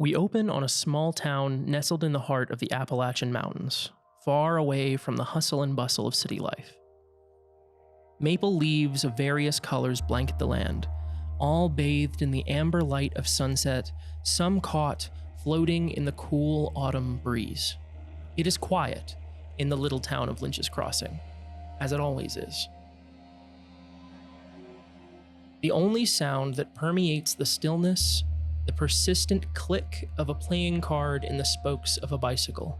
We open on a small town nestled in the heart of the Appalachian Mountains, far away from the hustle and bustle of city life. Maple leaves of various colors blanket the land, all bathed in the amber light of sunset, some caught floating in the cool autumn breeze. It is quiet in the little town of Lynch's Crossing, as it always is. The only sound that permeates the stillness, the persistent click of a playing card in the spokes of a bicycle.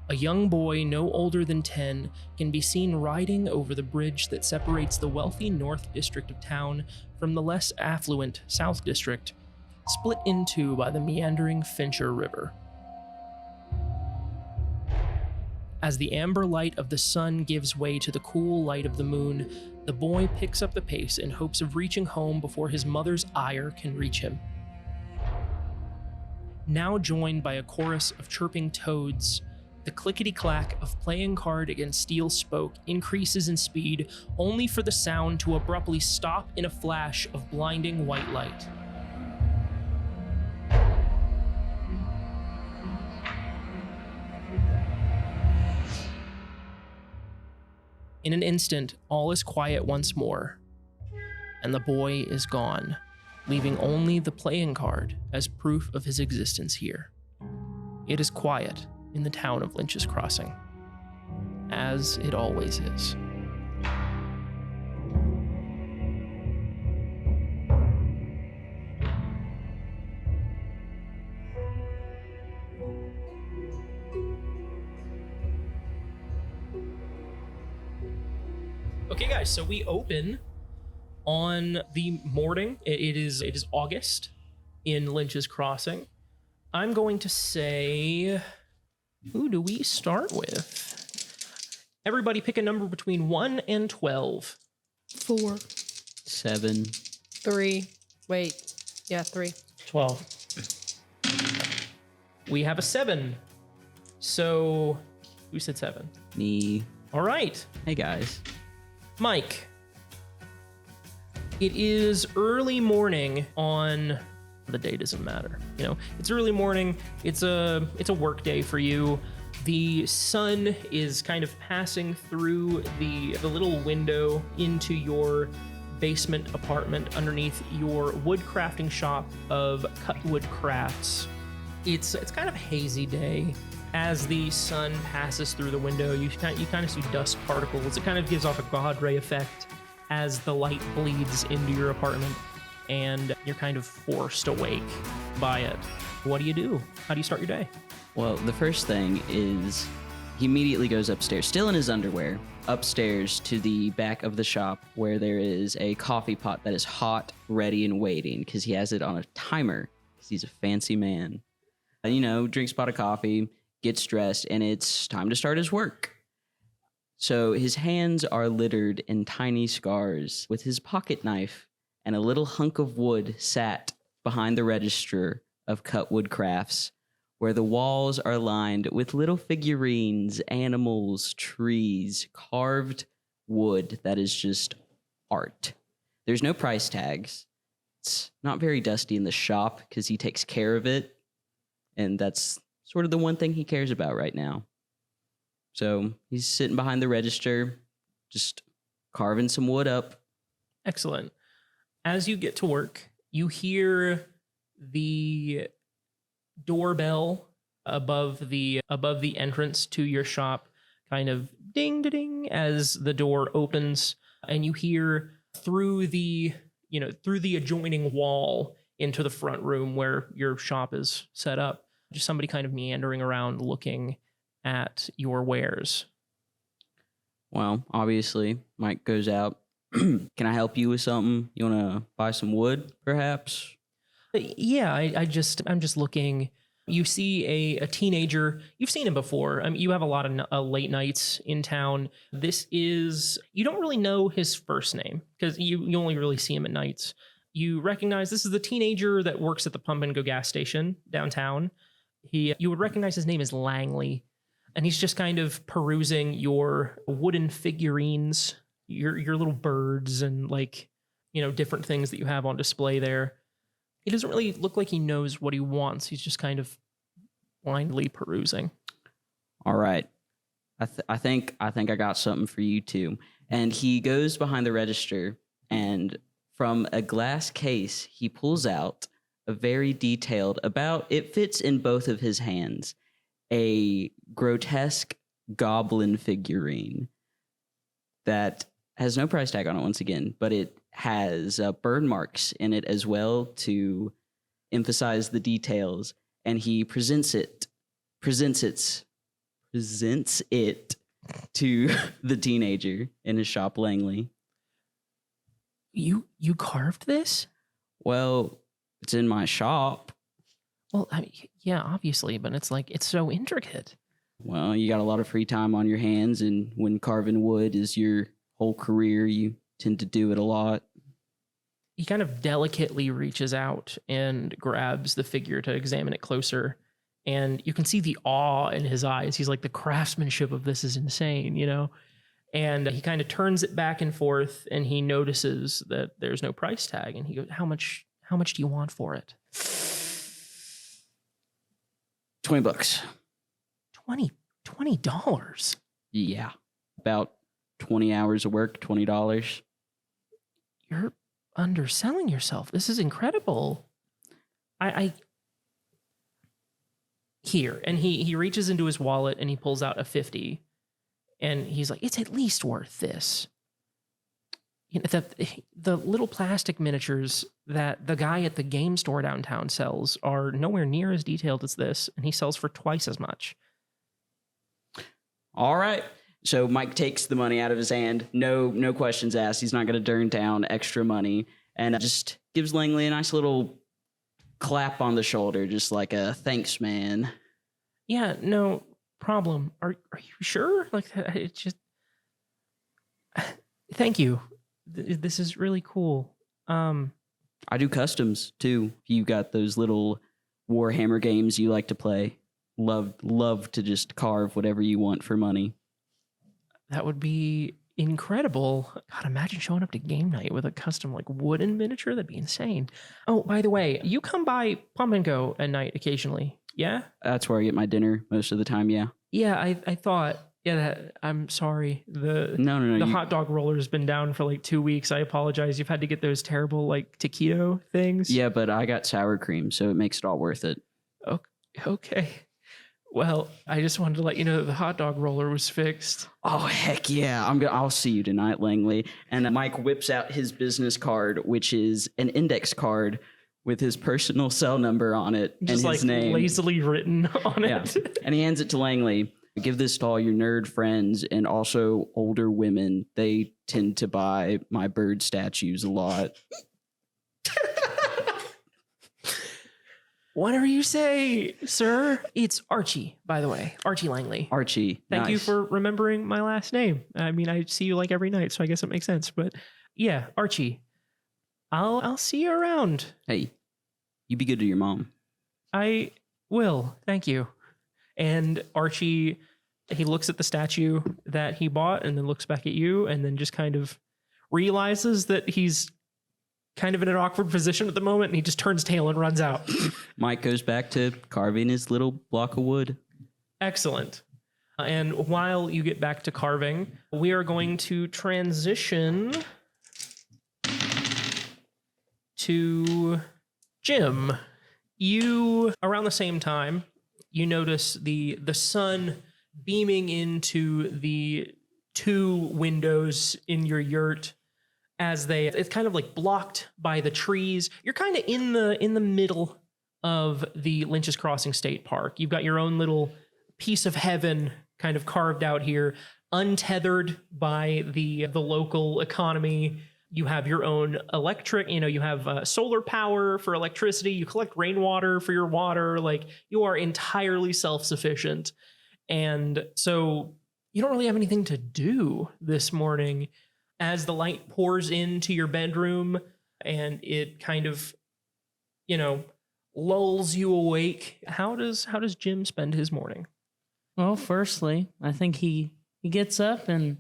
A young boy no older than 10 can be seen riding over the bridge that separates the wealthy North District of town from the less affluent South District, split in two by the meandering Fincher River. As the amber light of the sun gives way to the cool light of the moon, the boy picks up the pace in hopes of reaching home before his mother's ire can reach him. Now joined by a chorus of chirping toads, the clickety-clack of playing card against steel spoke increases in speed, only for the sound to abruptly stop in a flash of blinding white light. In an instant, all is quiet once more, and the boy is gone, leaving only the playing card as proof of his existence here. It is quiet in the town of Lynch's Crossing, as it always is. Okay, guys, so we open on the morning. It is August in Lynch's Crossing. I'm going to say, who do we start with? Everybody pick a number between 1 and 12. 4. 7. 3. Wait. Yeah, 3. 12. We have a 7. So, who said 7? Me. All right. Hey, guys. Mike. It is early morning on... The day doesn't matter. You know, it's early morning. It's a work day for you. The sun is kind of passing through the little window into your basement apartment underneath your wood crafting shop of Cutwood Crafts. It's kind of a hazy day. As the sun passes through the window, you kind of see dust particles. It kind of gives off a God ray effect as the light bleeds into your apartment, and you're kind of forced awake by it. What do you do? How do you start your day? Well, the first thing is he immediately goes upstairs, still in his underwear, upstairs to the back of the shop where there is a coffee pot that is hot, ready, and waiting because he has it on a timer because he's a fancy man. And, drinks a pot of coffee, gets dressed, and it's time to start his work. So his hands are littered in tiny scars with his pocket knife, and a little hunk of wood sat behind the register of Cutwood Crafts, where the walls are lined with little figurines, animals, trees, carved wood that is just art. There's no price tags. It's not very dusty in the shop because he takes care of it, and that's sort of the one thing he cares about right now. So he's sitting behind the register, just carving some wood up. Excellent. As you get to work, you hear the doorbell above the entrance to your shop kind of ding-da-ding as the door opens, and you hear through the adjoining wall into the front room where your shop is set up, just somebody kind of meandering around looking at your wares. Well, obviously, Mike goes out. Can I help you with something? You want to buy some wood, perhaps? Yeah, I'm just looking. You see a teenager. You've seen him before. I mean, you have a lot of late nights in town. You don't really know his first name because you only really see him at nights. You recognize this is the teenager that works at the Pump and Go gas station downtown. You would recognize his name as Langley, and he's just kind of perusing your wooden figurines, your little birds, and different things that you have on display there. He doesn't really look like he knows what he wants. He's just kind of blindly perusing. All right. I think I got something for you too. And he goes behind the register, and from a glass case, he pulls out a very detailed, it fits in both of his hands, a grotesque goblin figurine that has no price tag on it once again, but it has burn marks in it as well to emphasize the details. And he presents it to the teenager in his shop, Langley. You carved this? Well, it's in my shop. Well, I mean, yeah, obviously, but it's like, it's so intricate. Well, you got a lot of free time on your hands, and when carving wood is your whole career, you tend to do it a lot. He kind of delicately reaches out and grabs the figure to examine it closer. And you can see the awe in his eyes. He's like, the craftsmanship of this is insane, you know? And he kind of turns it back and forth, and he notices that there's no price tag. And he goes, how much do you want for it? $20. $20? Yeah. About 20 hours of work, $20. You're underselling yourself. This is incredible. I here. And he reaches into his wallet and he pulls out a 50. And he's like, it's at least worth this. You know, the little plastic miniatures that the guy at the game store downtown sells are nowhere near as detailed as this, and he sells for twice as much. All right. So Mike takes the money out of his hand. No questions asked. He's not going to turn down extra money, and just gives Langley a nice little clap on the shoulder, just like a thanks, man. Yeah, no problem. Are you sure? Like, it's just... Thank you. This is really cool. I do customs too. You got those little Warhammer games you like to play. Love to just carve whatever you want for money. That would be incredible. God, imagine showing up to game night with a custom like wooden miniature. That'd be insane. Oh, by the way, you come by Pump and Go at night occasionally. Yeah? That's where I get my dinner most of the time, yeah. Yeah, I thought. Yeah, I'm sorry. No. The hot dog roller has been down for like 2 weeks. I apologize. You've had to get those terrible like taquito things. Yeah, but I got sour cream, so it makes it all worth it. Okay. Well, I just wanted to let you know that the hot dog roller was fixed. Oh, heck yeah. I'll see you tonight, Langley. And Mike whips out his business card, which is an index card with his personal cell number on it Just and his like name. lazily written on it. And he hands it to Langley. Give this to all your nerd friends and also older women. They tend to buy my bird statues a lot. Whatever you say, sir. It's Archie, by the way. Archie Langley. Archie. Thank you nice. for remembering my last name. I mean, I see you like every night, so I guess it makes sense. But yeah, Archie. I'll see you around. Hey, you be good to your mom. I will. Thank you. And Archie, he looks at the statue that he bought and then looks back at you and then just kind of realizes that he's kind of in an awkward position at the moment, and he just turns tail and runs out. Mike goes back to carving his little block of wood. Excellent. And while you get back to carving, we are going to transition to Jim. You, around the same time, you notice the sun beaming into the 2 windows in your yurt as it's kind of like blocked by the trees. You're kind of in the middle of the Lynch's Crossing State Park. You've got your own little piece of heaven kind of carved out here, untethered by the local economy. You have your own electric, you have solar power for electricity. You collect rainwater for your water. Like, you are entirely self-sufficient. And so you don't really have anything to do this morning as the light pours into your bedroom and it kind of, lulls you awake. How does Jim spend his morning? Well, firstly, I think he gets up and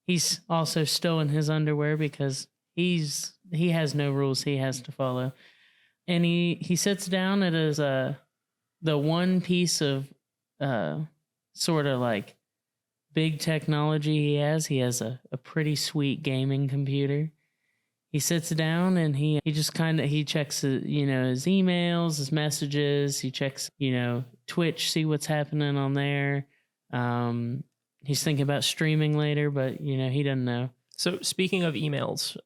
he's also still in his underwear because he has no rules he has to follow. and he sits down at his the one piece of sort of like big technology he has. He has a pretty sweet gaming computer. He sits down and he just kind of, he checks, his emails, his messages. He checks, Twitch, see what's happening on there. He's thinking about streaming later, but, he doesn't know. So speaking of emails,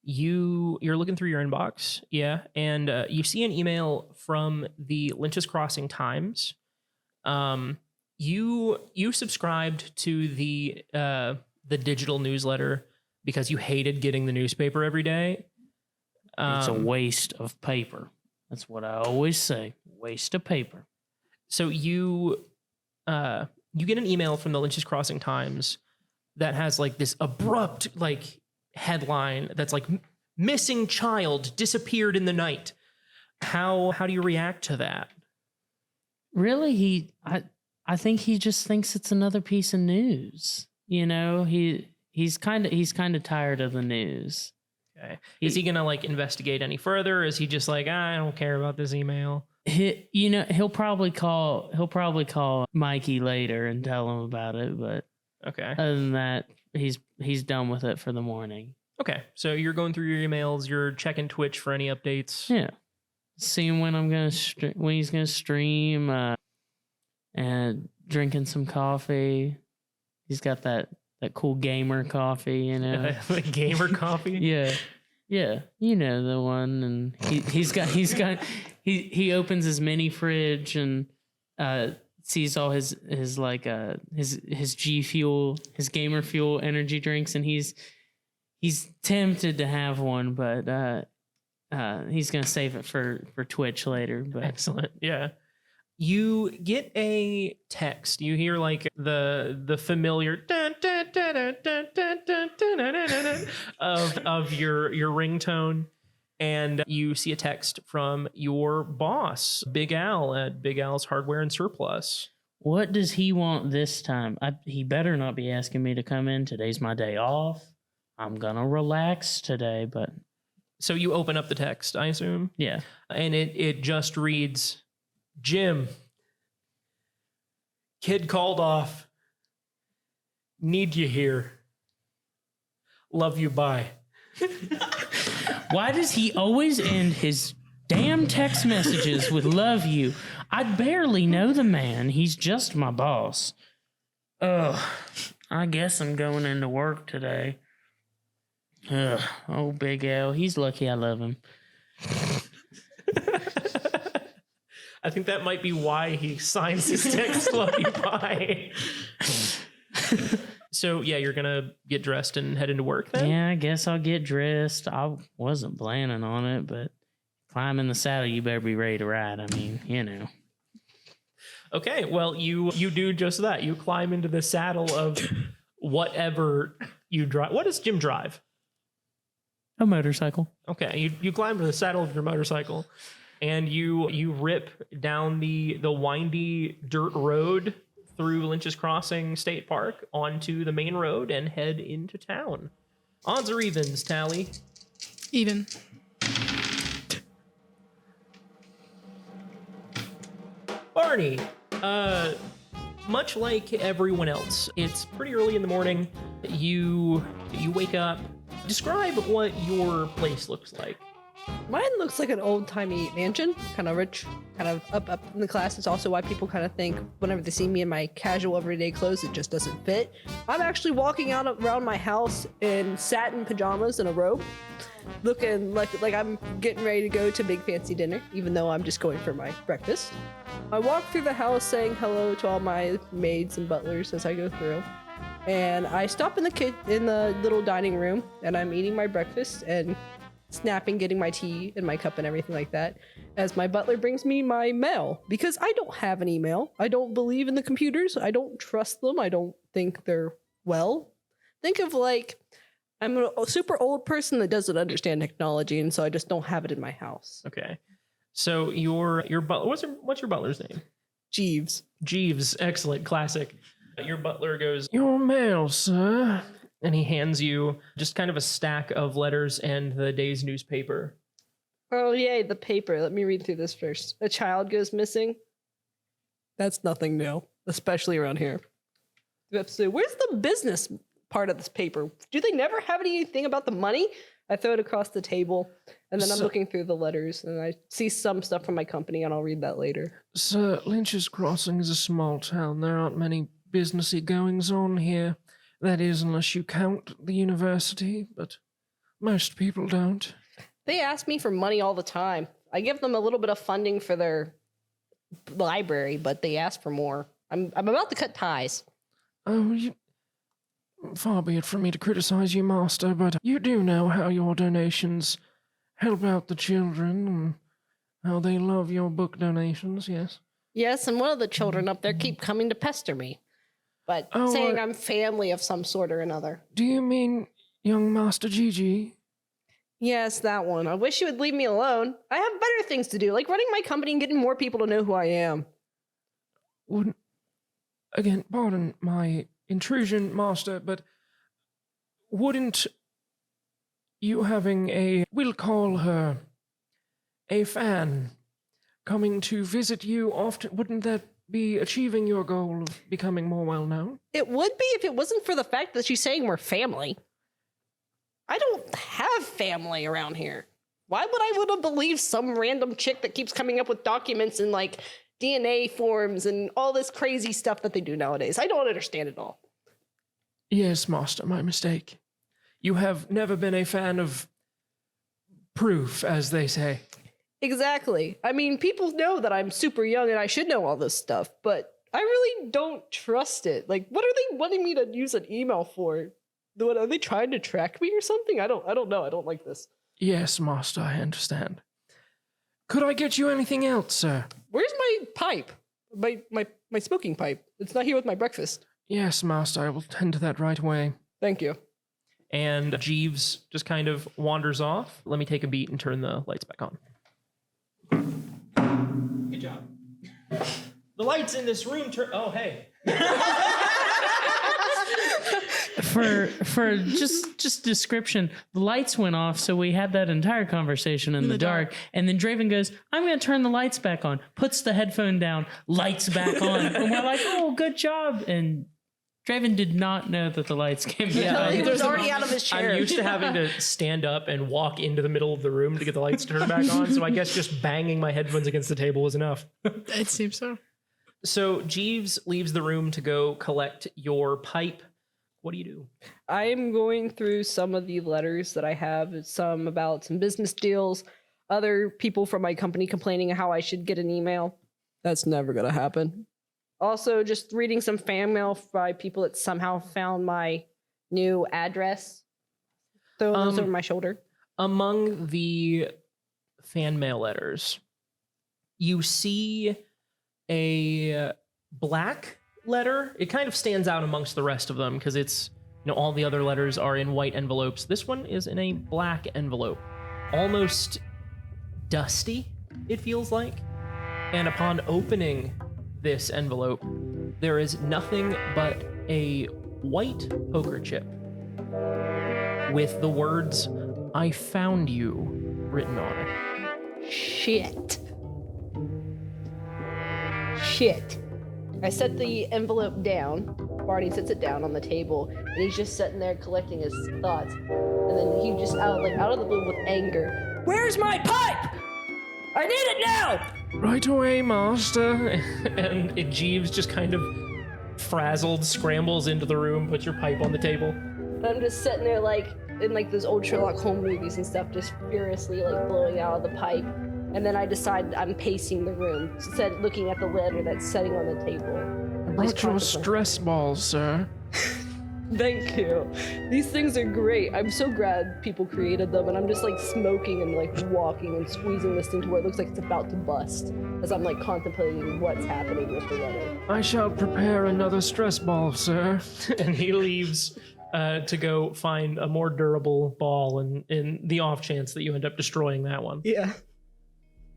you're looking through your inbox. Yeah. And you see an email from the Lynch's Crossing Times. You subscribed to the digital newsletter because you hated getting the newspaper every day. It's a waste of paper. That's what I always say. Waste of paper. So you get an email from the Lynch's Crossing Times that has like this abrupt like headline that's like missing child disappeared in the night. How do you react to that? Really, I think he just thinks it's another piece of news. He's kind of tired of the news. Okay. Is he gonna like investigate any further? Or is he just like, I don't care about this email? He'll probably call Mikey later and tell him about it. But okay. Other than that, he's done with it for the morning. Okay. So you're going through your emails. You're checking Twitch for any updates. Yeah. Seeing when when he's gonna stream, and drinking some coffee. He's got that cool gamer coffee, The gamer coffee? Yeah. The one. And he opens his mini fridge and sees all his G Fuel, his gamer fuel energy drinks, and he's tempted to have one, but he's gonna save it for Twitch later. But excellent. Yeah. You get a text. You hear like the familiar of your ringtone, and you see a text from your boss, Big Al at Big Al's Hardware and Surplus. What does he want this time? He better not be asking me to come in. Today's my day off. I'm gonna relax today. But so you open up the text, I assume. Yeah, and it just reads, Jim, kid called off. Need you here. Love you, bye. Why does he always end his damn text messages with love you? I barely know the man. He's just my boss. Ugh, I guess I'm going into work today. Ugh, oh, Big Al, he's lucky I love him. I think that might be why he signs his text "Love you, bye." So yeah, you're gonna get dressed and head into work then? Yeah, I guess I'll get dressed. I wasn't planning on it, but climb in the saddle, you better be ready to ride. I mean, Okay, well, you do just that. You climb into the saddle of whatever you drive. What does Jim drive? A motorcycle. Okay, you climb to the saddle of your motorcycle, and you rip down the windy dirt road through Lynch's Crossing State Park onto the main road and head into town. Odds or evens, Tally? Even. Barney, much like everyone else, it's pretty early in the morning. You wake up. Describe what your place looks like. Mine looks like an old-timey mansion, kind of rich, kind of up in the class. It's also why people kind of think whenever they see me in my casual everyday clothes, it just doesn't fit. I'm actually walking out around my house in satin pajamas and a robe, looking like I'm getting ready to go to big fancy dinner, even though I'm just going for my breakfast. I walk through the house saying hello to all my maids and butlers as I go through. And I stop in the little dining room, and I'm eating my breakfast and snapping, getting my tea in my cup and everything like that, as my butler brings me my mail, because I don't have an email. I don't believe in the computers. I don't trust them. I don't think they're well. Think of like, I'm a super old person that doesn't understand technology, and so I just don't have it in my house. Okay. So your butler, what's your butler's name? Jeeves. Jeeves, excellent, classic. Your butler goes, "Your mail, sir." And he hands you just kind of a stack of letters and the day's newspaper. Oh, yay, the paper. Let me read through this first. A child goes missing. That's nothing new, especially around here. So where's the business part of this paper? Do they never have anything about the money? I throw it across the table, and then I'm looking through the letters, and I see some stuff from my company, and I'll read that later. Sir, Lynch's Crossing is a small town. There aren't many businessy goings on here. That is, unless you count the university, but most people don't. They ask me for money all the time. I give them a little bit of funding for their library, but they ask for more. I'm about to cut ties. Oh, far be it from me to criticize you, Master, but you do know how your donations help out the children and how they love your book donations, yes? Yes, and one of the children up there keep coming to pester me, but saying I'm family of some sort or another. Do you mean young Master Gigi? Yes, that one. I wish you would leave me alone. I have better things to do, like running my company and getting more people to know who I am. Again, pardon my intrusion, Master, but wouldn't you having we'll call her, a fan, coming to visit you often, wouldn't that be achieving your goal of becoming more well-known? It would be if it wasn't for the fact that she's saying we're family. I don't have family around here. Why would I want to believe some random chick that keeps coming up with documents and like DNA forms and all this crazy stuff that they do nowadays? I don't understand it all. Yes, Master, my mistake. You have never been a fan of proof, as they say. Exactly. I mean, people know that I'm super young and I should know all this stuff, but I really don't trust it. Like, what are they wanting me to use an email for? Are they trying to track me or something? I don't know. I don't like this. Yes, Master, I understand. Could I get you anything else, sir? Where's my pipe? My smoking pipe. It's not here with my breakfast. Yes, Master, I will tend to that right away. Thank you. And Jeeves just kind of wanders off. Let me take a beat and turn the lights back on. Good job. The lights in this room turn... Oh, hey. For just description, the lights went off, so we had that entire conversation in the dark. And then Dravin goes, "I'm going to turn the lights back on." Puts the headphone down, lights back on, and we're like, "Oh, good job!" And Dravin did not know that the lights came back on. He was already out of his chair. I'm used to having to stand up and walk into the middle of the room to get the lights turned back on. So I guess just banging my headphones against the table was enough. It seems so. So Jeeves leaves the room to go collect your pipe. What do you do? I am going through some of the letters that I have, some about some business deals, other people from my company complaining how I should get an email. That's never going to happen. Also, just reading some fan mail by people that somehow found my new address. Throw those over my shoulder. Among the fan mail letters, you see a black letter. It kind of stands out amongst the rest of them because it's, all the other letters are in white envelopes. This one is in a black envelope, almost dusty, it feels like. And upon opening this envelope, there is nothing but a white poker chip with the words, "I found you," written on it. Shit. I set the envelope down. Barney sets it down on the table, and he's just sitting there collecting his thoughts. And then he just out of the blue with anger, "Where's my pipe? I need it now!" "Right away, Master." And Jeeves just kind of frazzled scrambles into the room, puts your pipe on the table. And I'm just sitting there like in like those old Sherlock Holmes movies and stuff, just furiously like blowing out of the pipe. And then I decide I'm pacing the room, instead looking at the letter that's sitting on the table. I brought your stress balls, sir. Thank you. These things are great. I'm so glad people created them, and I'm just like smoking and like walking and squeezing this thing to where it looks like it's about to bust as I'm like contemplating what's happening with the letter. "I shall prepare another stress ball, sir." And he leaves to go find a more durable ball in the off chance that you end up destroying that one. Yeah.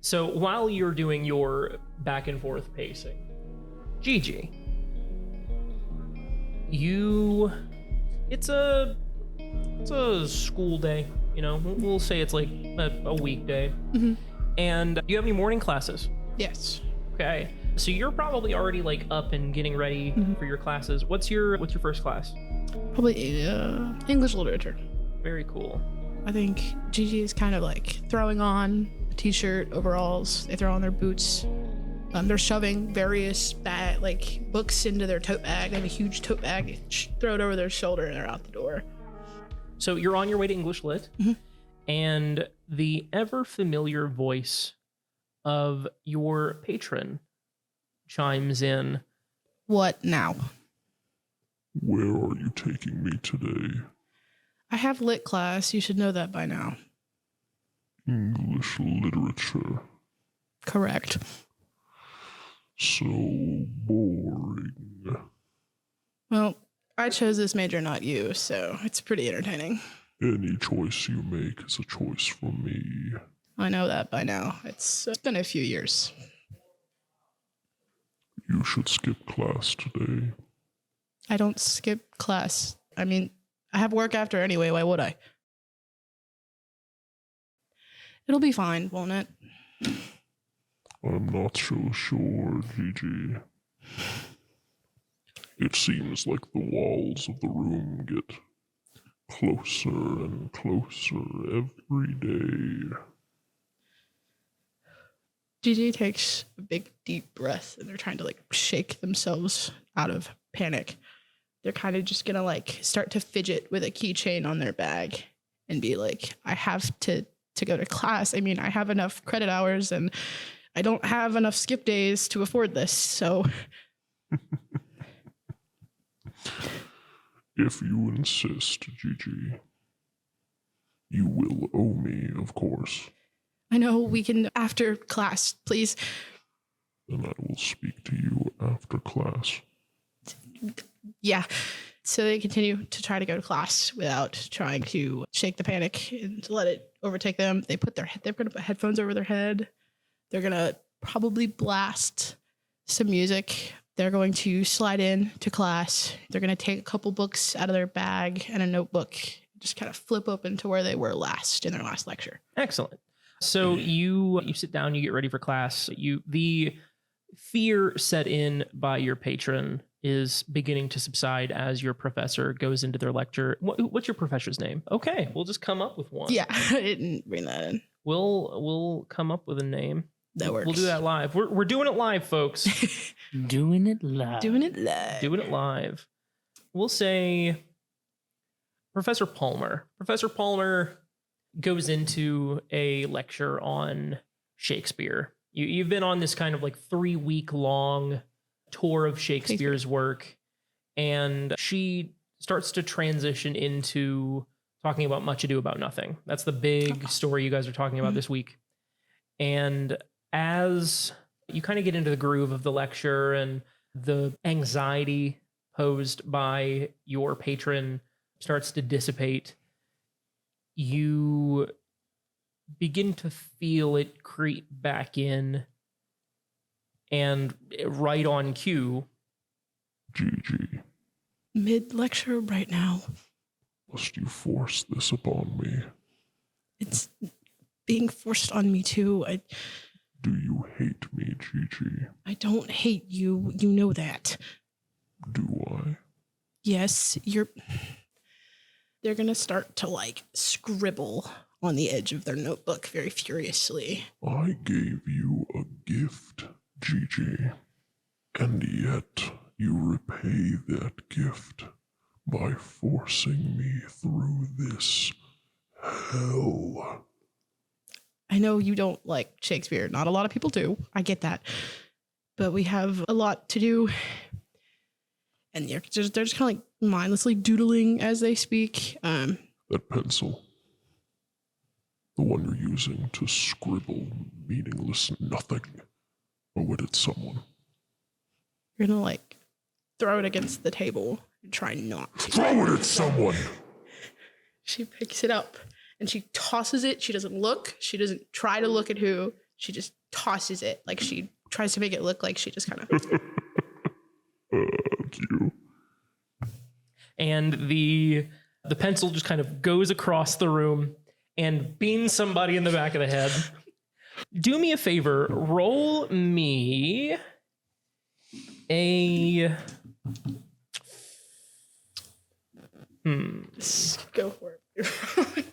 So while you're doing your back and forth pacing, Gigi, it's a school day You know, we'll say it's like a weekday. And do you have any morning classes? Yes. Okay. So you're probably already like up and getting ready for your classes. What's your first class? Probably English literature. Very cool. I think Gigi is kind of like throwing on a t-shirt, overalls. They throw on their boots. They're shoving various books into their tote bag. They have a huge tote bag. They throw it over their shoulder and they're out the door. So you're on your way to English Lit, and the ever familiar voice of your patron chimes in. What now? Where are you taking me today? I have lit class. You should know that by now. English literature. Correct. So boring. Well, I chose this major, not you, so it's pretty entertaining. Any choice you make is a choice for me. I know that by now. It's been a few years. You should skip class today. I don't skip class. I mean, I have work after anyway. Why would I? It'll be fine, won't it? I'm not so sure, Gigi. It seems like the walls of the room get closer and closer every day. Gigi takes a big, deep breath, and they're trying to shake themselves out of panic. They're kind of just gonna start to fidget with a keychain on their bag and be like, I have to go to class. I mean, I have enough credit hours and I don't have enough skip days to afford this, so. If you insist, Gigi, you will owe me, of course. I know, we can after class, please. And I will speak to you after class. Yeah. So they continue to try to go to class without trying to shake the panic and to let it overtake them. They're going to put headphones over their head. They're going to probably blast some music. They're going to slide in to class. They're going to take a couple books out of their bag and a notebook, just kind of flip open to where they were last in their last lecture. Excellent. So you sit down, you get ready for class. The fear set in by your patron is beginning to subside as your professor goes into their lecture. What's your professor's name? Okay, we'll just come up with one. Yeah, I didn't bring that in. We'll come up with a name. That works. We'll do that live. We're doing it live, folks. Doing it live. Doing it live. Doing it live. We'll say Professor Palmer. Professor Palmer goes into a lecture on Shakespeare. You've been on this kind of 3-week long tour of Shakespeare's work, and she starts to transition into talking about Much Ado About Nothing. That's the big story you guys are talking about this week. And as you kind of get into the groove of the lecture and the anxiety posed by your patron starts to dissipate, you begin to feel it creep back in, and right on cue, Gigi, Mid-lecture right now. must you force this upon me? It's being forced on me too. Do you hate me, Gigi? I don't hate you. You know that. Do I? Yes, they're going to start to scribble on the edge of their notebook very furiously. I gave you a gift, Gigi, and yet you repay that gift by forcing me through this hell. I know you don't like Shakespeare. Not a lot of people do. I get that. But we have a lot to do. And they're just kind of mindlessly doodling as they speak. That pencil, the one you're using to scribble meaningless nothing, or would it someone? You're gonna throw it against the table and try not to. Throw it at someone! She picks it up and she tosses it. She doesn't look. She doesn't try to look at who. She just tosses it. She tries to make it look like she just kind of. Cute. and the pencil just kind of goes across the room, and bean somebody in the back of the head. Do me a favor, roll me a... Go for it.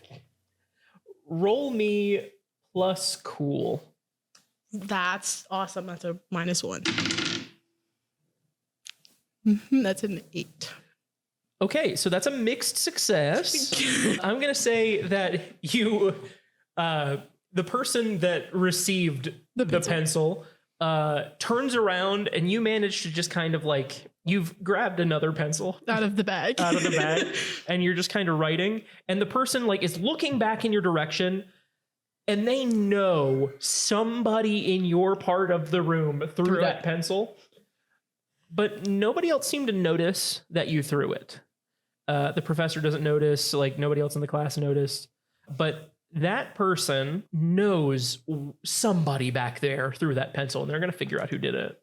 Roll me plus cool. That's awesome. That's a -1. That's an 8. Okay, so that's a mixed success. I'm going to say that you, the person that received the pencil turns around and you manage to just kind of like, you've grabbed another pencil Out of the bag. and you're just kind of writing. And the person like is looking back in your direction and they know somebody in your part of the room threw that pencil. But nobody else seemed to notice that you threw it. The professor doesn't notice, like nobody else in the class noticed. But that person knows somebody back there threw that pencil and they're going to figure out who did it.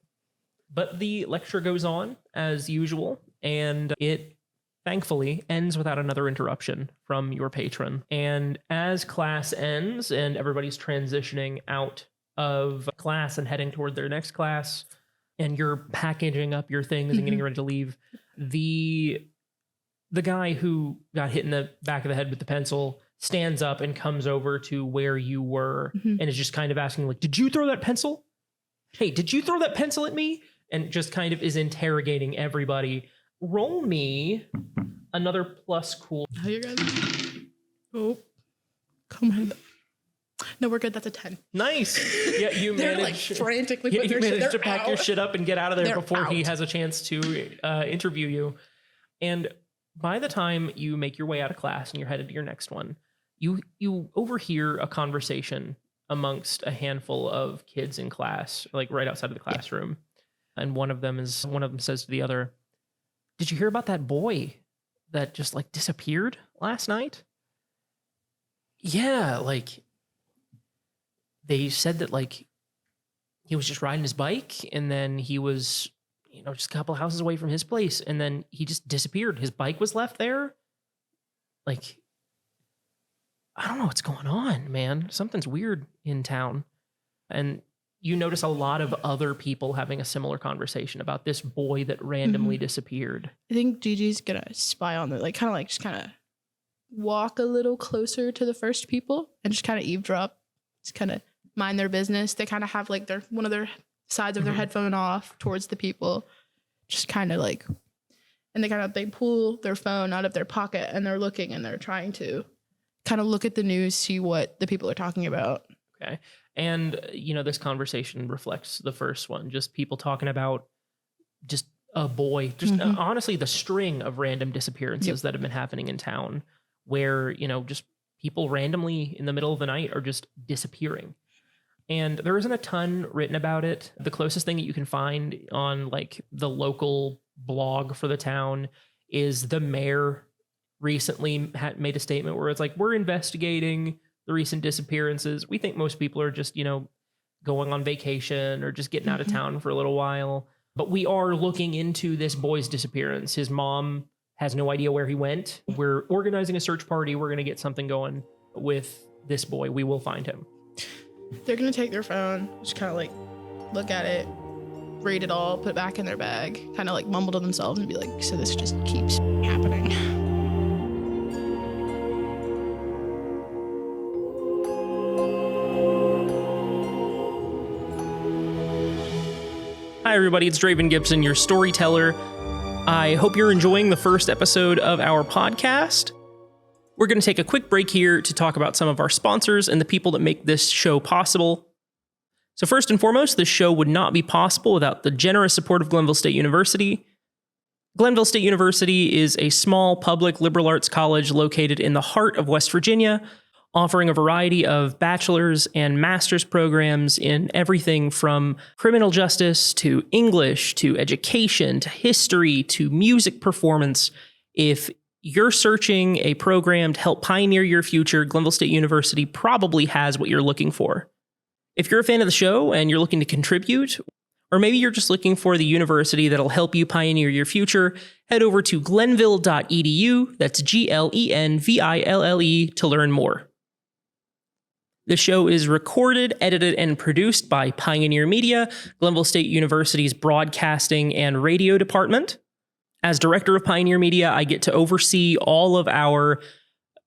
But the lecture goes on as usual, and it thankfully ends without another interruption from your patron. And as class ends and everybody's transitioning out of class and heading toward their next class, and you're packaging up your things and getting ready to leave, the guy who got hit in the back of the head with the pencil stands up and comes over to where you were and is just kind of asking, like, did you throw that pencil? Hey, did you throw that pencil at me? And just kind of is interrogating everybody. Roll me another plus cool. How you guys? Oh, come on. No, we're good. That's a 10. Nice. Yeah, you They're managed, like frantically putting you their shit. managed to They're pack your out. shit up and get out of there They're before he out. has a chance to interview you. And by the time you make your way out of class and you're headed to your next one, you overhear a conversation amongst a handful of kids in class, like right outside of the classroom. And one of them says to the other, "Did you hear about that boy that just like disappeared last night?" Yeah, like they said that like he was just riding his bike and then he was, just a couple houses away from his place and then he just disappeared. His bike was left there. Like, I don't know what's going on, man. Something's weird in town. And you notice a lot of other people having a similar conversation about this boy that randomly disappeared. I think Gigi's gonna spy on the just kind of walk a little closer to the first people and just kind of eavesdrop, just kind of mind their business. They kind of have like one of their sides of their headphone off towards the people, just kind of like, and they pull their phone out of their pocket and they're looking and they're trying to kind of look at the news, see what the people are talking about. Okay. And, this conversation reflects the first one, just people talking about just a boy, just honestly, the string of random disappearances that have been happening in town where, just people randomly in the middle of the night are just disappearing. And there isn't a ton written about it. The closest thing that you can find on like the local blog for the town is the mayor recently made a statement where it's like, we're investigating the recent disappearances. We think most people are just, going on vacation or just getting out of town for a little while. But we are looking into this boy's disappearance. His mom has no idea where he went. We're organizing a search party. We're going to get something going with this boy. We will find him. They're going to take their phone, just kind of like look at it, read it all, put it back in their bag, kind of like mumble to themselves and be like, so this just keeps happening. Hi, everybody. It's Dravin Gibson, your storyteller. I hope you're enjoying the first episode of our podcast. We're going to take a quick break here to talk about some of our sponsors and the people that make this show possible. So first and foremost, this show would not be possible without the generous support of Glenville State University. Glenville State University is a small public liberal arts college located in the heart of West Virginia, offering a variety of bachelor's and master's programs in everything from criminal justice to English to education to history to music performance. If you're searching a program to help pioneer your future, Glenville State University probably has what you're looking for. If you're a fan of the show and you're looking to contribute, or maybe you're just looking for the university that'll help you pioneer your future, head over to Glenville.edu, that's Glenville, to learn more. The show is recorded, edited, and produced by Pioneer Media, Glenville State University's Broadcasting and Radio Department. As director of Pioneer Media, I get to oversee all of our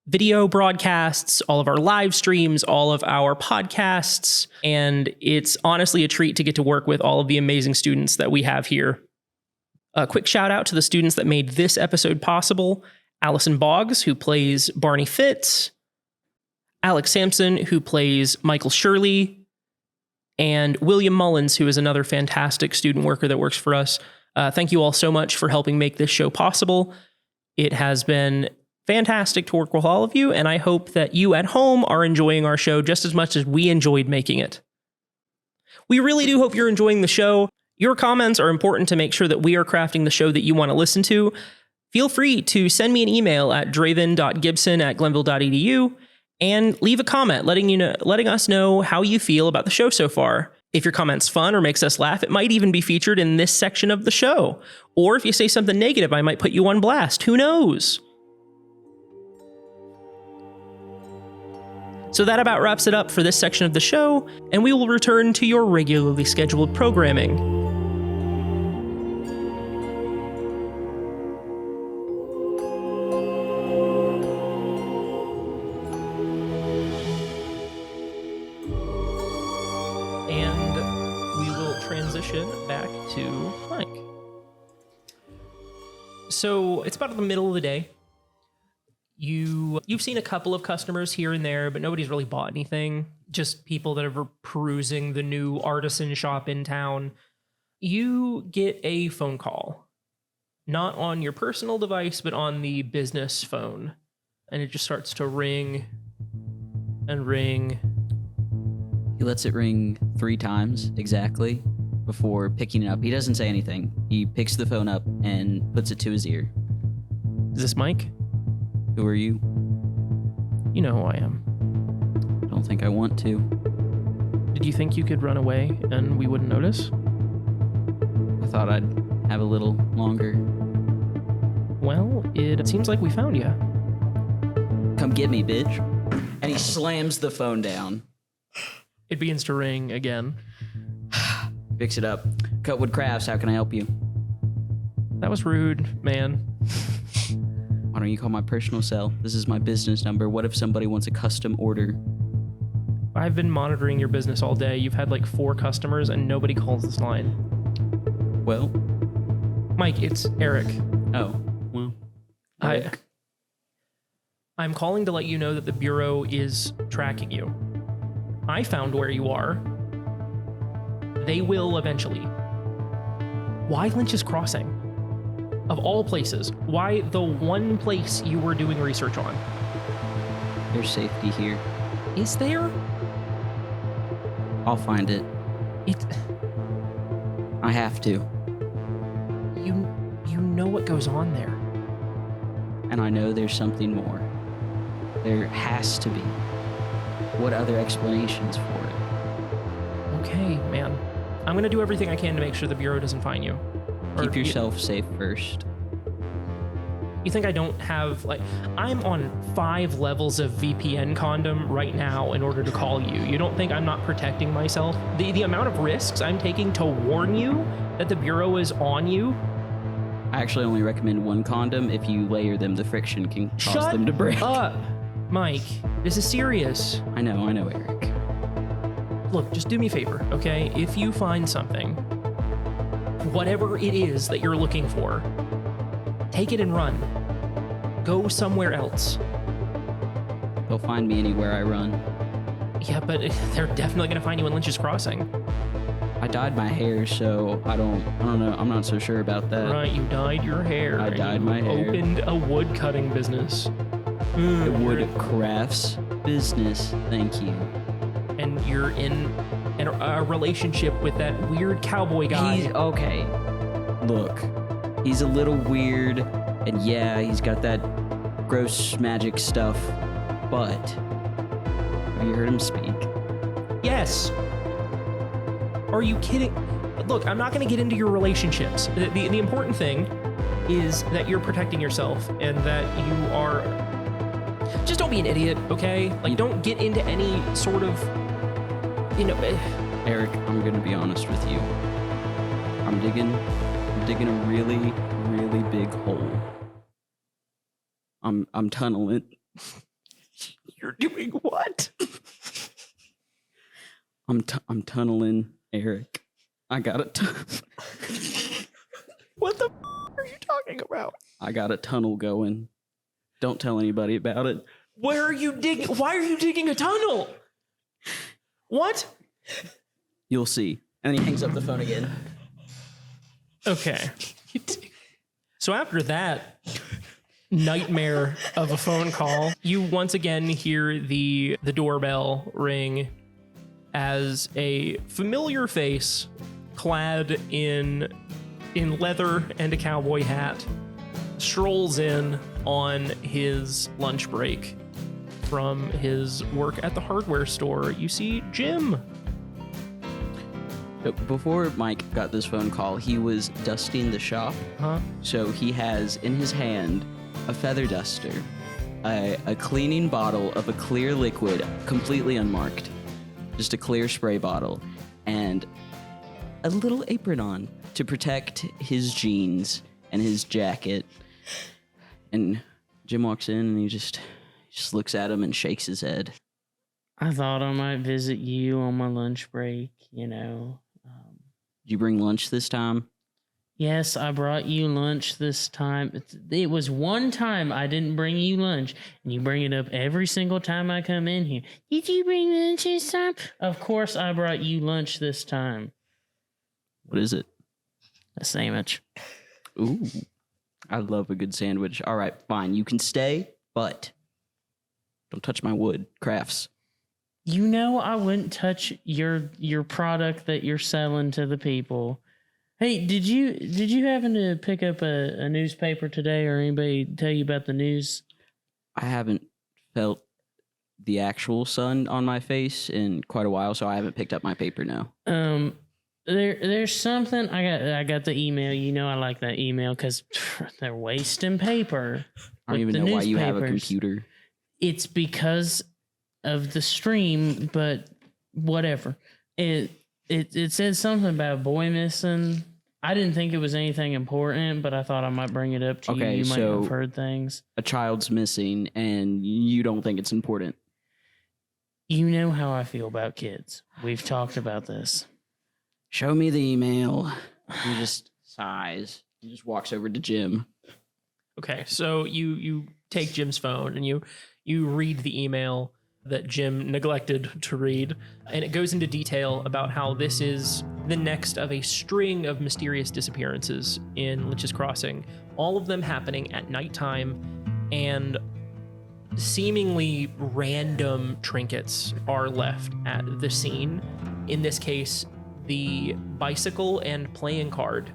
video broadcasts, all of our live streams, all of our podcasts, and it's honestly a treat to get to work with all of the amazing students that we have here. A quick shout out to the students that made this episode possible: Allison Boggs, who plays Barney Fitz, Alex Sampson, who plays Michael Shirley, and William Mullins, who is another fantastic student worker that works for us. Thank you all so much for helping make this show possible. It has been fantastic to work with all of you, and I hope that you at home are enjoying our show just as much as we enjoyed making it. We really do hope you're enjoying the show. Your comments are important to make sure that we are crafting the show that you want to listen to. Feel free to send me an email at Dravin.Gibson@Glenville.edu and leave a comment letting us know how you feel about the show so far. If your comment's fun or makes us laugh, it might even be featured in this section of the show. Or if you say something negative, I might put you on blast. Who knows? So that about wraps it up for this section of the show, and we will return to your regularly scheduled programming. Back to Mike. So it's about the middle of the day. You've seen a couple of customers here and there, but nobody's really bought anything. Just people that are perusing the new artisan shop in town. You get a phone call, not on your personal device, but on the business phone, and it just starts to ring and ring. He lets it ring 3 times exactly before picking it up. He doesn't say anything. He picks the phone up and puts it to his ear. Is this Mike? Who are you? You know who I am. I don't think I want to. Did you think you could run away and we wouldn't notice? I thought I'd have a little longer. Well, it seems like we found you. Come get me, bitch. And he slams the phone down. It begins to ring again. Picks it up. Cutwood Crafts, how can I help you? That was rude, man. Why don't you call my personal cell? This is my business number. What if somebody wants a custom order? I've been monitoring your business all day. You've had like 4 customers and nobody calls this line. Well? Mike, it's Eric. Oh, well. I'm calling to let you know that the Bureau is tracking you. I found where you are. They will eventually. Why Lynch's Crossing? Of all places, why the one place you were doing research on? There's safety here. Is there? I'll find it. I have to. You know what goes on there. And I know there's something more. There has to be. What other explanations for it? Okay, man. I'm gonna do everything I can to make sure the Bureau doesn't find you. Keep yourself safe first. You think I don't have, like, I'm on 5 levels of VPN condom right now in order to call you. You don't think I'm not protecting myself? The amount of risks I'm taking to warn you that the Bureau is on you? I actually only recommend 1 condom. If you layer them, the friction can cause them to break. Shut up, Mike. This is serious. I know, Eric. Look, just do me a favor, okay? If you find something, whatever it is that you're looking for, take it and run. Go somewhere else. They'll find me anywhere I run. Yeah, but they're definitely gonna find you in Lynch's Crossing. I dyed my hair, so I don't know. I'm not so sure about that. Right, you dyed your hair. I dyed my hair. Opened a wood cutting business. The wood crafts business. Thank you. And you're in a relationship with that weird cowboy guy. He's okay. Look, he's a little weird, and yeah, he's got that gross magic stuff. But have you heard him speak? Yes. Are you kidding? Look, I'm not going to get into your relationships. The important thing is that you're protecting yourself and that you are just don't be an idiot, okay? Like, don't get into any sort of, Eric, I'm gonna be honest with you. I'm digging a really, really big hole. I'm tunneling. You're doing what? I'm tunneling, Eric. I got it. What the are you talking about? I got a tunnel going. Don't tell anybody about it. Where are you digging? Why are you digging a tunnel? What? You'll see. And then he hangs up the phone again. Okay. So after that nightmare of a phone call, you once again hear the doorbell ring as a familiar face clad in leather and a cowboy hat strolls in on his lunch break from his work at the hardware store. You see Jim. Before Mike got this phone call, he was dusting the shop. Huh? So he has in his hand a feather duster, a cleaning bottle of a clear liquid, completely unmarked, just a clear spray bottle, and a little apron on to protect his jeans and his jacket. And Jim walks in and he just looks at him and shakes his head. I thought I might visit you on my lunch break, you know. Did you bring lunch this time? Yes, I brought you lunch this time. It was one time I didn't bring you lunch, and you bring it up every single time I come in here. Did you bring lunch this time? Of course I brought you lunch this time. What is it? A sandwich. Ooh, I love a good sandwich. All right, fine. You can stay, but don't touch my wood crafts. You know I wouldn't touch your product that you're selling to the people. Hey, did you happen to pick up a newspaper today, or anybody tell you about the news? I haven't felt the actual sun on my face in quite a while, so I haven't picked up my paper now. There's something I got the email. You know I like that email because they're wasting paper. I don't even know why you have a computer. It's because of the stream, but whatever. It said something about a boy missing. I didn't think it was anything important, but I thought I might bring it up to you. You might have heard things. A child's missing, and you don't think it's important. You know how I feel about kids. We've talked about this. Show me the email. He just sighs. He just walks over to Jim. Okay, so you take Jim's phone and you read the email that Jim neglected to read, and it goes into detail about how this is the next of a string of mysterious disappearances in Lynch's Crossing, all of them happening at nighttime, and seemingly random trinkets are left at the scene. In this case, the bicycle and playing card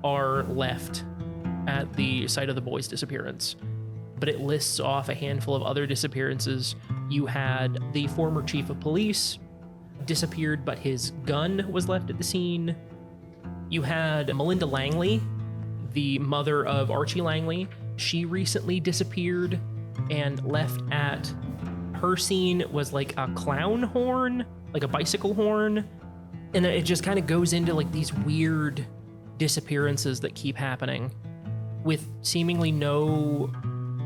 are left at the site of the boy's disappearance, but it lists off a handful of other disappearances. You had the former chief of police disappeared, but his gun was left at the scene. You had Melinda Langley, the mother of Archie Langley. She recently disappeared, and left at her scene was like a clown horn, like a bicycle horn. And it just kind of goes into like these weird disappearances that keep happening with seemingly no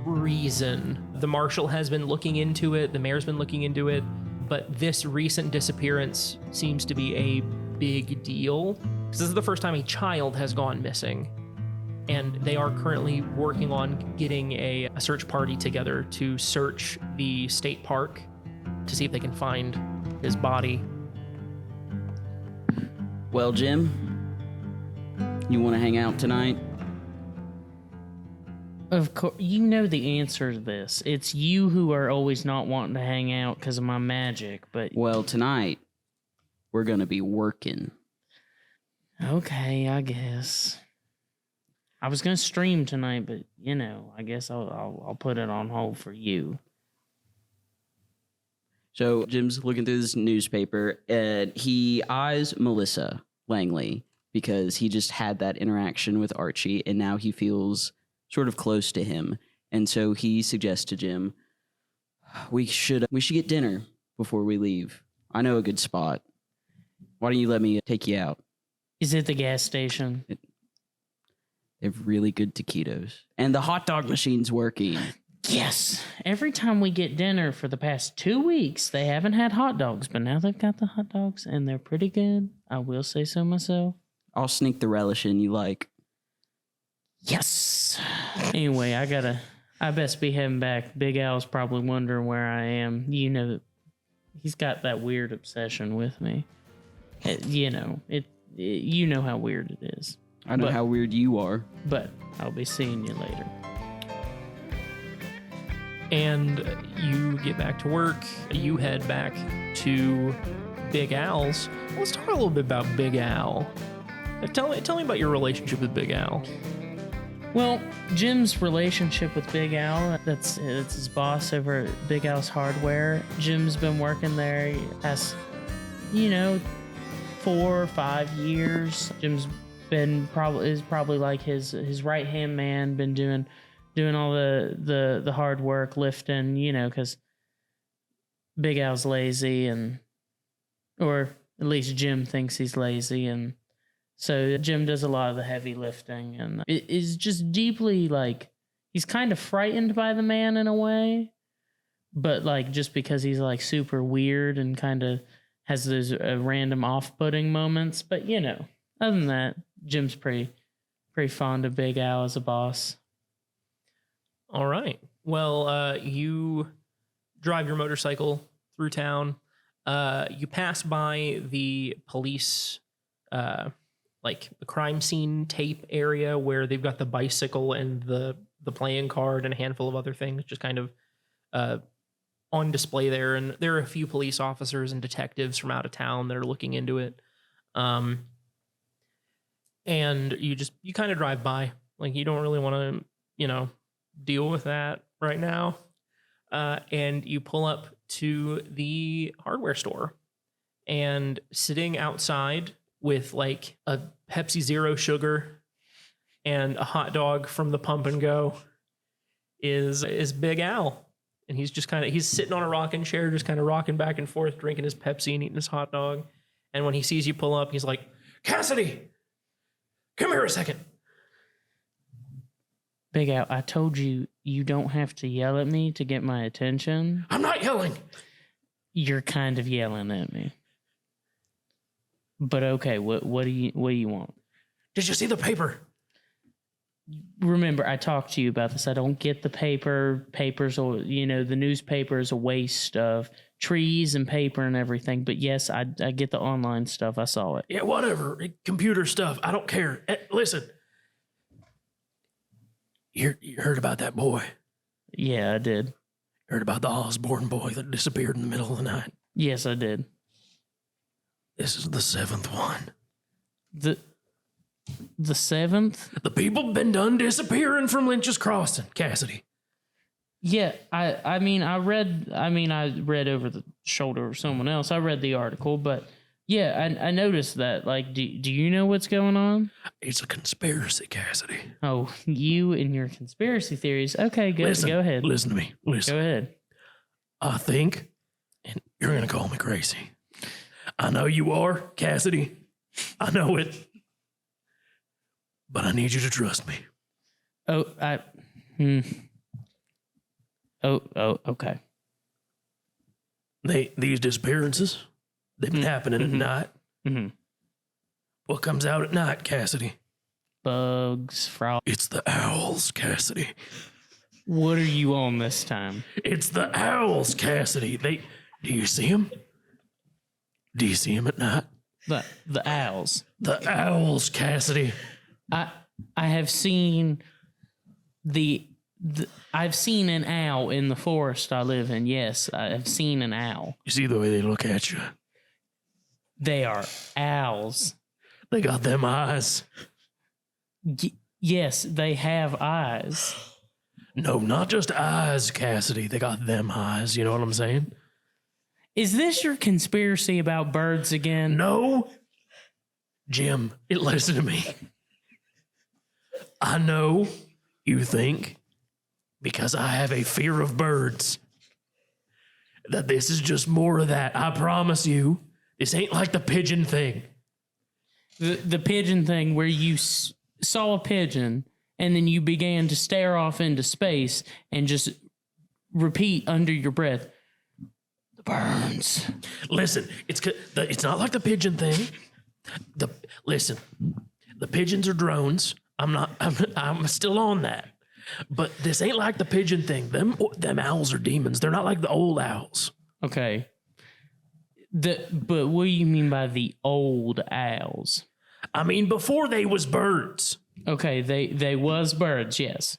reason. The marshal has been looking into it, the mayor's been looking into it, but this recent disappearance seems to be a big deal. This is the first time a child has gone missing, and they are currently working on getting a search party together to search the state park to see if they can find his body. Well, Jim, you want to hang out tonight? Of course, you know the answer to this. It's you who are always not wanting to hang out because of my magic, but... Well, tonight, we're going to be working. Okay, I guess. I was going to stream tonight, but, you know, I guess I'll put it on hold for you. So Jim's looking through this newspaper, and he eyes Melissa Langley because he just had that interaction with Archie, and now he feels sort of close to him. And so he suggests to Jim, We should get dinner before we leave. I know a good spot. Why don't you let me take you out? Is it the gas station? They have really good taquitos. And the hot dog machine's working. Yes. Every time we get dinner for the past 2 weeks, they haven't had hot dogs, but now they've got the hot dogs and they're pretty good. I will say so myself. I'll sneak the relish in you like. Yes. Anyway, I best be heading back. Big Al's probably wondering where I am. You know, he's got that weird obsession with me. You know how weird it is. I know how weird you are. But I'll be seeing you later. And you get back to work. You head back to Big Al's. Let's talk a little bit about Big Al. Tell me about your relationship with Big Al. Well, Jim's relationship with Big Al, that's his boss over at Big Al's Hardware. Jim's been working there past, 4 or 5 years. Jim's been probably like his right hand man, been doing all the hard work, lifting, because Big Al's lazy, or at least Jim thinks he's lazy, and so Jim does a lot of the heavy lifting, and it is just deeply he's kind of frightened by the man in a way, but just because he's super weird and kind of has those random off-putting moments. But other than that, Jim's pretty fond of Big Al as a boss. All right. Well, you drive your motorcycle through town. You pass by the police, the crime scene tape area where they've got the bicycle and the playing card and a handful of other things just kind of on display there. And there are a few police officers and detectives from out of town that are looking into it. And you kind of drive by. You don't really want to, deal with that right now. And you pull up to the hardware store, and sitting outside with a Pepsi Zero sugar and a hot dog from the Pump and Go is Big Al. And he's just he's sitting on a rocking chair, just kind of rocking back and forth, drinking his Pepsi and eating his hot dog. And when he sees you pull up, he's like, "Cassidy, come here a second." Big Al, I told you don't have to yell at me to get my attention. I'm not yelling. You're kind of yelling at me. But okay, what do you want? Did you see the paper? Remember, I talked to you about this. I don't get the papers, or the newspaper is a waste of trees and paper and everything. But yes, I get the online stuff. I saw it. Yeah, whatever. Computer stuff. I don't care. Listen. You heard about that boy? Yeah, I did. Heard about the Osborne boy that disappeared in the middle of the night? Yes, I did. This is the 7th one. The 7th? The people been done disappearing from Lynch's Crossing, Cassidy. Yeah, I read over the shoulder of someone else. I read the article, but yeah, I noticed that. Do you know what's going on? It's a conspiracy, Cassidy. Oh, you and your conspiracy theories. Okay, good. Listen, go ahead. Listen to me. Listen. Go ahead. I think, and you're going to call me crazy. I know you are, Cassidy. I know it. But I need you to trust me. Oh, okay. These disappearances, they've been happening at night. Mm-hmm. What comes out at night, Cassidy? Bugs, frogs. It's the owls, Cassidy. What are you on this time? It's the owls, Cassidy. Do you see them? Do you see them at night? The owls. The owls, Cassidy. I have seen I've seen an owl in the forest I live in. Yes, I have seen an owl. You see the way they look at you? They are owls. They got them eyes. Yes, they have eyes. No, not just eyes, Cassidy. They got them eyes. You know what I'm saying? Is this your conspiracy about birds again? No. Jim, listen to me. I know you think because I have a fear of birds that this is just more of that. I promise you, this ain't like the pigeon thing. The pigeon thing where you saw a pigeon and then you began to stare off into space and just repeat under your breath, the burns. Listen, it's not like the pigeon thing. Listen, the pigeons are drones. I'm still on that. But this ain't like the pigeon thing. Them owls are demons. They're not like the old owls. Okay. But what do you mean by the old owls? I mean, before they was birds. Okay, they was birds, yes.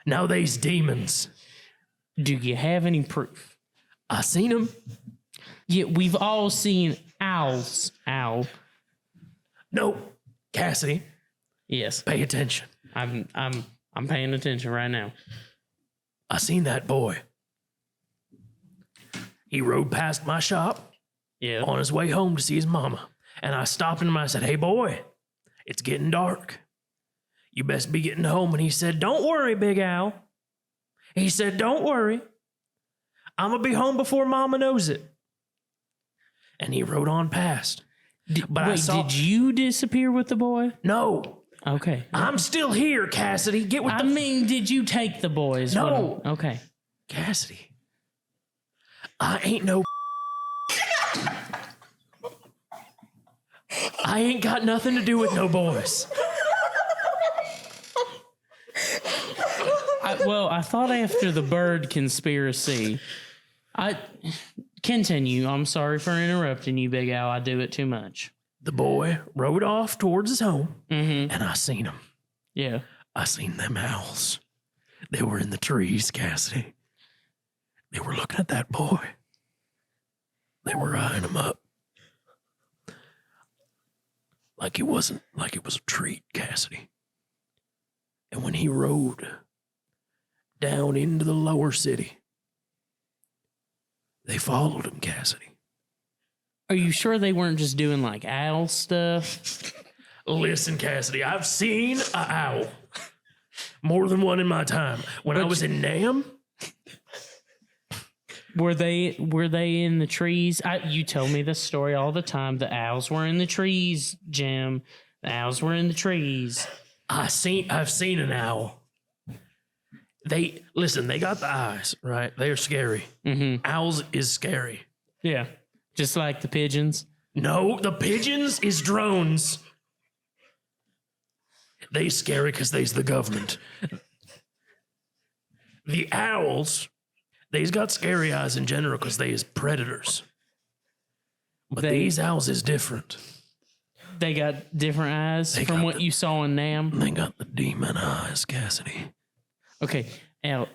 Now they's demons. Do you have any proof? I seen them. Yeah, we've all seen owls. Owl. No, Cassidy, Yes, pay attention. I'm paying attention right now. I seen that boy. He rode past my shop Yeah. on his way home to see his mama. And I stopped him and I said, hey, boy, it's getting dark. You best be getting home. And he said, don't worry, Big Al. He said, don't worry. I'm going to be home before mama knows it. And he rode on past. Did you disappear with the boy? No, Okay. I'm still here, Cassidy. Get with I mean, did you take the boys? No. Okay. Cassidy. I ain't no. I ain't got nothing to do with no boys. I thought after the bird conspiracy, continue. I'm sorry for interrupting you, Big Al. I do it too much. The boy rode off towards his home, Mm-hmm. and I seen him. Yeah. I seen them owls. They were in the trees, Cassidy. They were looking at that boy. They were eyeing him up. Like it was a treat, Cassidy. And when he rode down into the lower city, they followed him, Cassidy. Are you sure they weren't just doing like owl stuff? Listen, Cassidy, I've seen an owl. More than one in my time. When I was in Nam, Were they in the trees? You tell me this story all the time. The owls were in the trees, Jim. The owls were in the trees. I've seen an owl. They got the eyes, right? They're scary. Mm-hmm. Owls is scary. Yeah. Just like the pigeons. No, the pigeons is drones. They scary because they's the government. The owls, they's got scary eyes in general because they is predators. But these owls is different. They got different eyes They from got what you saw in Nam. They got the demon eyes, Cassidy. Okay, Al,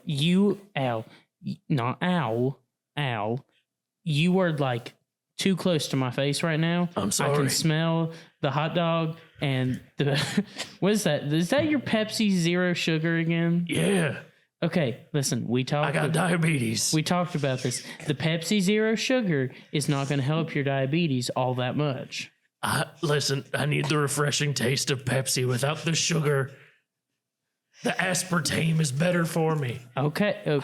not owl, Al. You are like too close to my face right now. I'm sorry. I can smell the hot dog and the. What is that? Is that your Pepsi Zero Sugar again? Yeah, Okay, listen. We talked. I got diabetes. We talked about this. The Pepsi Zero Sugar is not going to help your diabetes all that much. Listen, I need the refreshing taste of Pepsi without the sugar. The aspartame is better for me. Okay.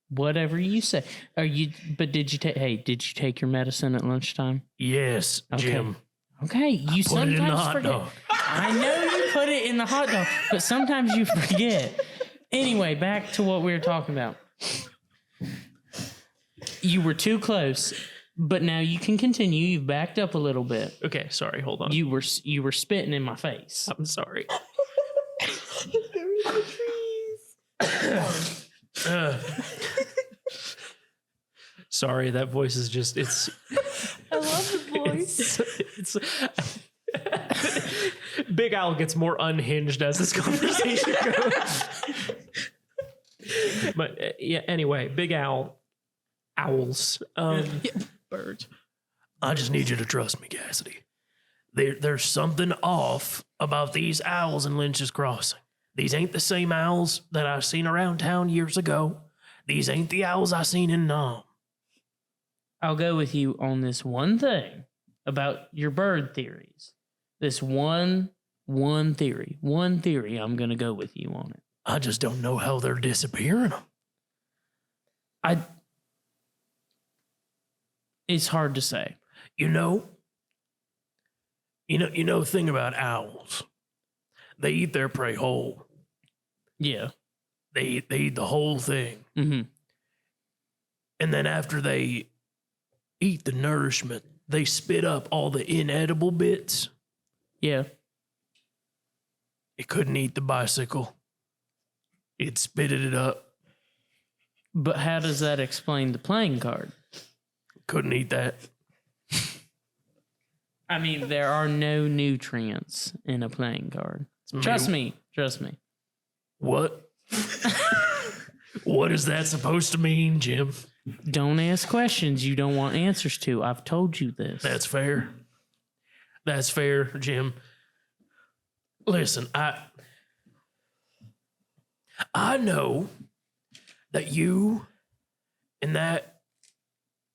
Whatever you say. But did you take your medicine at lunchtime? Yes, Jim. Okay, you Put it in the sometimes hot forget. dog. I know you put it in the hot dog, but sometimes you forget. Anyway, back to what we were talking about. You were too close, but now you can continue. You've backed up a little bit. Okay, sorry, hold on. You were spitting in my face. I'm sorry. Sorry, that voice is just, it's... I love the voice. It's Big Al gets more unhinged as this conversation goes. But yeah, anyway, Big Al, owls. Birds. I just need you to trust me, Cassidy. There's something off about these owls in Lynch's Crossing. These ain't the same owls that I seen around town years ago. These ain't the owls I seen in Nam. I'll go with you on this one thing about your bird theories. This one theory. One theory, I'm going to go with you on it. I just don't know how they're disappearing them. It's hard to say. You know the thing about owls. They eat their prey whole. Yeah. They eat the whole thing. Mm-hmm. And then after they eat the nourishment, they spit up all the inedible bits. Yeah. It couldn't eat the bicycle. It spitted it up. But how does that explain the playing card? Couldn't eat that. I mean, there are no nutrients in a playing card. Trust me. What? What is that supposed to mean, Jim? Don't ask questions you don't want answers to. I've told you this. That's fair. That's fair, Jim. Listen, I know that you and that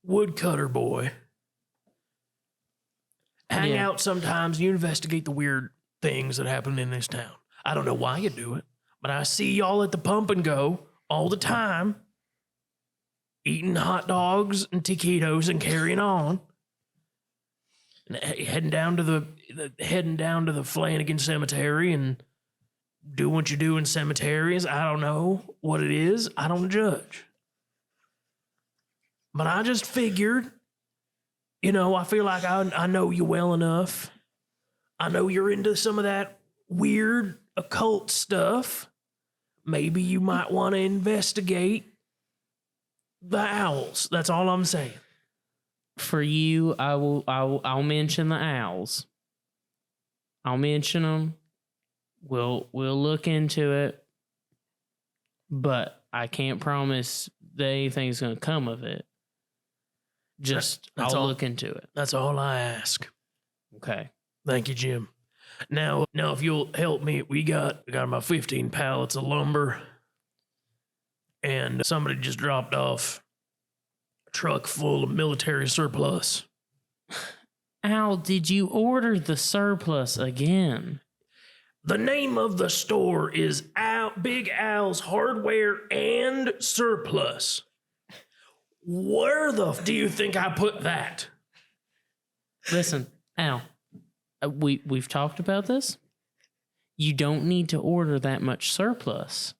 woodcutter boy hang out sometimes. You investigate the weird things that happen in this town. I don't know why you do it, but I see y'all at the pump and go all the time, eating hot dogs and taquitos and carrying on, and heading down to the Flanagan Cemetery and do what you do in cemeteries. I don't know what it is. I don't judge. But I just figured, I feel like I know you well enough. I know you're into some of that weird occult stuff. Maybe you might want to investigate the owls. That's all I'm saying. For you, I'll mention the owls. I'll mention them. We'll look into it, but I can't promise that anything's going to come of it. I'll look into it. That's all I ask. Okay. Thank you, Jim. Now, if you'll help me, we got about 15 pallets of lumber, and somebody just dropped off a truck full of military surplus. Al, did you order the surplus again? The name of the store is Big Al's Hardware and Surplus. Where do you think I put that? Listen, Al, we've talked about this. You don't need to order that much surplus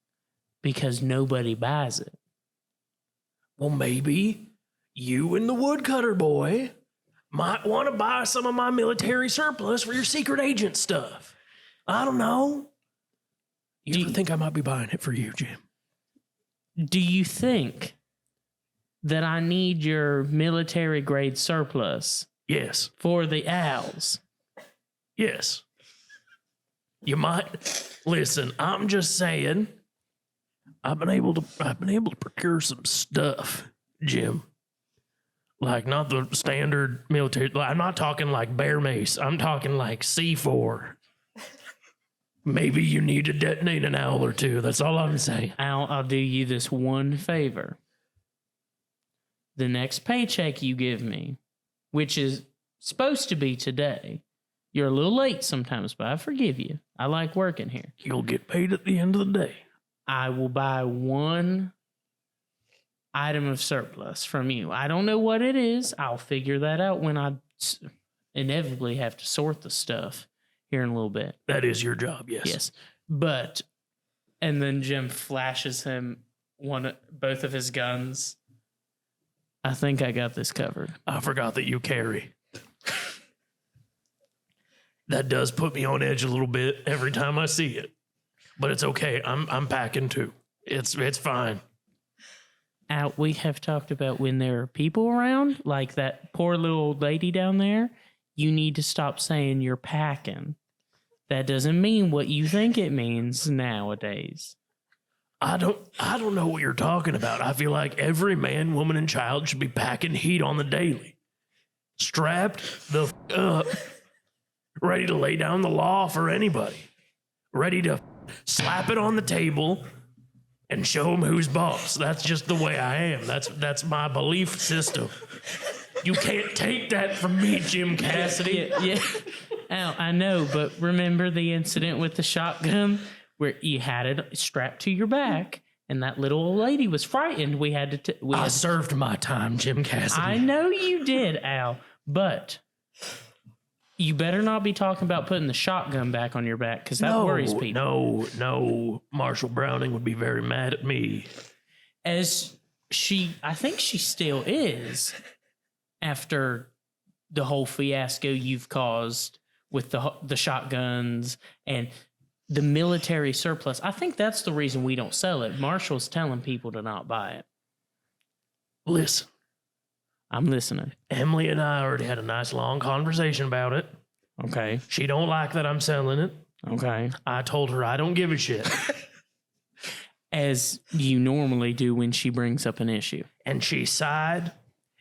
because nobody buys it. Well, maybe you and the woodcutter boy might want to buy some of my military surplus for your secret agent stuff. I don't know. Do you think I might be buying it for you, Jim? Do you think that I need your military grade surplus? Yes. For the owls? Yes. You might. Listen, I'm just saying, I've been able to procure some stuff, Jim. Like, not the standard military. I'm not talking like bear mace. I'm talking like C4. Maybe you need to detonate an owl or two. That's all I'm saying. I'll do you this one favor. The next paycheck you give me, which is supposed to be today, you're a little late sometimes, but I forgive you. I like working here. You'll get paid at the end of the day. I will buy one item of surplus from you. I don't know what it is. I'll figure that out when I inevitably have to sort the stuff here in a little bit. That is your job, yes. Yes. But, and then Jim flashes him both of his guns. I think I got this covered. I forgot that you carry. That does put me on edge a little bit every time I see it. But it's okay. I'm packing too. It's fine. Al, we have talked about when there are people around, like that poor little old lady down there, you need to stop saying you're packing. That doesn't mean what you think it means nowadays. I don't know what you're talking about. I feel like every man, woman, and child should be packing heat on the daily. Strapped the up. Ready to lay down the law for anybody. Ready to slap it on the table and show them who's boss. That's just the way I am. That's my belief system. You can't take that from me, Jim Cassidy. Yeah. Al, I know, but remember the incident with the shotgun where you had it strapped to your back and that little old lady was frightened. We had to. I served my time, Jim Cassidy. I know you did, Al, but you better not be talking about putting the shotgun back on your back because that worries people. No. Marshall Browning would be very mad at me. I think she still is after the whole fiasco you've caused with the shotguns and the military surplus. I think that's the reason we don't sell it. Marshall's telling people to not buy it. Listen. I'm listening. Emily and I already had a nice long conversation about it. Okay. She don't like that I'm selling it. Okay. I told her I don't give a shit. As you normally do when she brings up an issue. And she sighed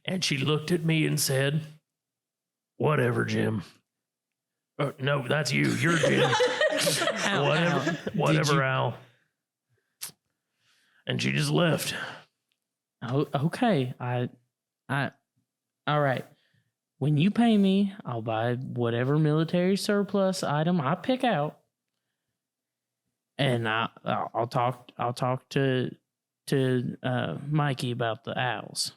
and she looked at me and said, "Whatever, Jim." No, that's you. You're Jim. Whatever, Al. And she just left. Oh, okay. All right. When you pay me, I'll buy whatever military surplus item I pick out, and I'll talk to Mikey about the owls.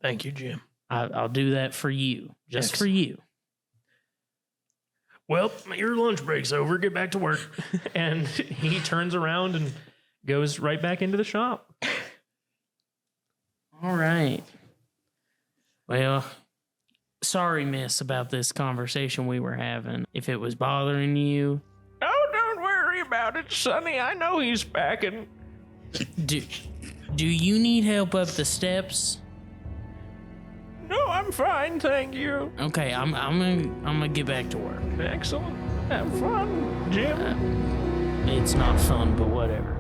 Thank you, Jim. I'll do that for you, just for you. Well, your lunch break's over. Get back to work. And he turns around and goes right back into the shop. All right. Well, sorry, miss, about this conversation we were having. If it was bothering you. Oh, don't worry about it, Sonny. I know he's packing. Do you need help up the steps? No, I'm fine, thank you. Okay, I'm gonna get back to work. Excellent. Have fun, Jim. It's not fun, but whatever.